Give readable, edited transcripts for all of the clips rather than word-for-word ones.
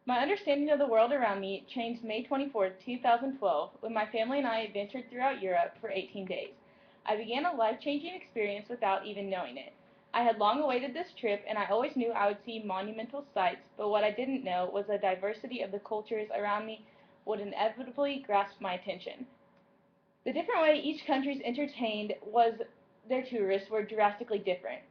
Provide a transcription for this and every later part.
My understanding of the world around me changed May 24th, 2012, when my family and I adventured throughout Europe for 18 days. I began a life-changing experience without even knowing it. I had long awaited this trip, and I always knew I would see monumental sights, but what I didn't know was the diversity of the cultures around me would inevitably grasp my attention. The different way each country entertained was their tourists were drastically different.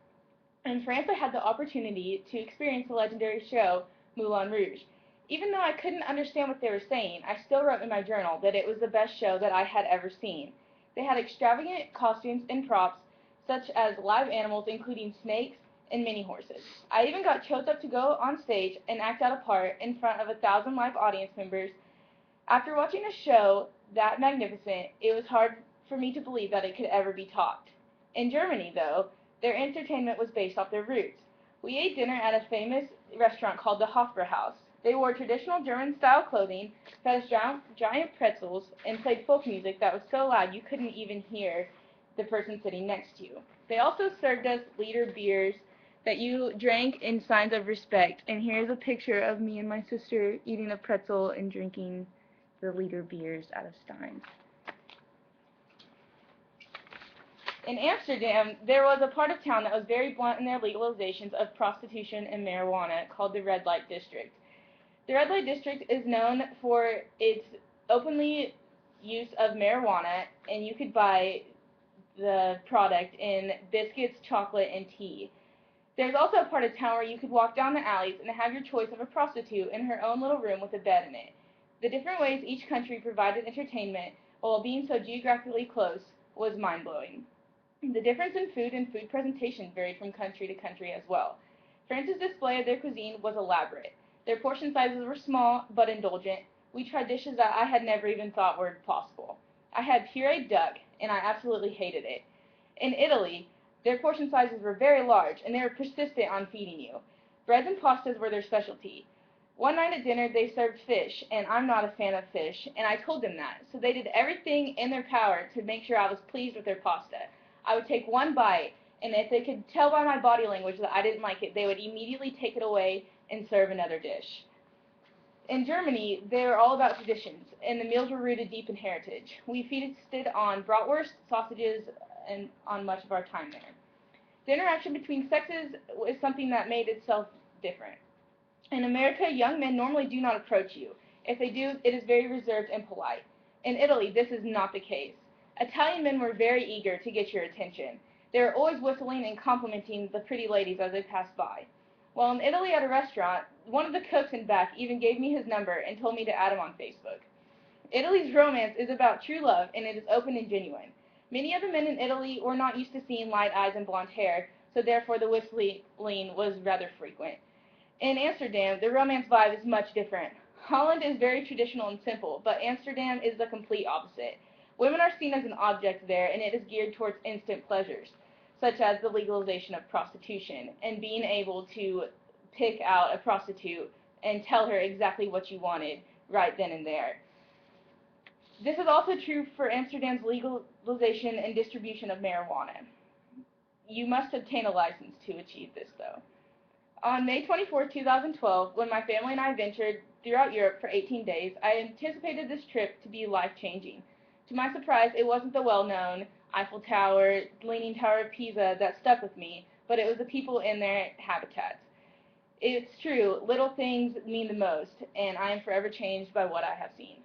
In France, I had the opportunity to experience the legendary show Moulin Rouge. Even though I couldn't understand what they were saying, I still wrote in my journal that it was the best show that I had ever seen. They had extravagant costumes and props, such as live animals including snakes and mini horses. I even got chose up to go on stage and act out a part in front of 1,000 live audience members. After watching a show that magnificent, it was hard for me to believe that it could ever be topped. In Germany, though, their entertainment was based off their roots. We ate dinner at a famous restaurant called the Hofbrauhaus. They wore traditional German-style clothing, fed us giant pretzels, and played folk music that was so loud you couldn't even hear the person sitting next to you. They also served us liter beers that you drank in signs of respect. And here's a picture of me and my sister eating a pretzel and drinking the liter beers out of steins. In Amsterdam, there was a part of town that was very blunt in their legalizations of prostitution and marijuana called the Red Light District. The Red Light District is known for its openly use of marijuana, and you could buy the product in biscuits, chocolate, and tea. There's also a part of town where you could walk down the alleys and have your choice of a prostitute in her own little room with a bed in it. The different ways each country provided entertainment while being so geographically close was mind-blowing. The difference in food and food presentation varied from country to country as well. France's display of their cuisine was elaborate. Their portion sizes were small but indulgent. We tried dishes that I had never even thought were possible. I had pureed duck, and I absolutely hated it. In Italy, their portion sizes were very large, and they were persistent on feeding you. Breads and pastas were their specialty. One night at dinner, they served fish, and I'm not a fan of fish, and I told them that, so they did everything in their power to make sure I was pleased with their pasta. I would take one bite, and if they could tell by my body language that I didn't like it, they would immediately take it away and serve another dish. In Germany, they were all about traditions, and the meals were rooted deep in heritage. We feasted on bratwurst, sausages, and on much of our time there. The interaction between sexes is something that made itself different. In America, young men normally do not approach you. If they do, it is very reserved and polite. In Italy, this is not the case. Italian men were very eager to get your attention. They were always whistling and complimenting the pretty ladies as they passed by. While in Italy at a restaurant, one of the cooks in back even gave me his number and told me to add him on Facebook. Italy's romance is about true love, and it is open and genuine. Many of the men in Italy were not used to seeing light eyes and blonde hair, so therefore the whistling was rather frequent. In Amsterdam, the romance vibe is much different. Holland is very traditional and simple, but Amsterdam is the complete opposite. Women are seen as an object there, and it is geared towards instant pleasures, such as the legalization of prostitution, and being able to pick out a prostitute and tell her exactly what you wanted right then and there. This is also true for Amsterdam's legalization and distribution of marijuana. You must obtain a license to achieve this, though. On May 24, 2012, when my family and I ventured throughout Europe for 18 days, I anticipated this trip to be life-changing. To my surprise, it wasn't the well-known Eiffel Tower, Leaning Tower of Pisa that stuck with me, but it was the people in their habitats. It's true, little things mean the most, and I am forever changed by what I have seen.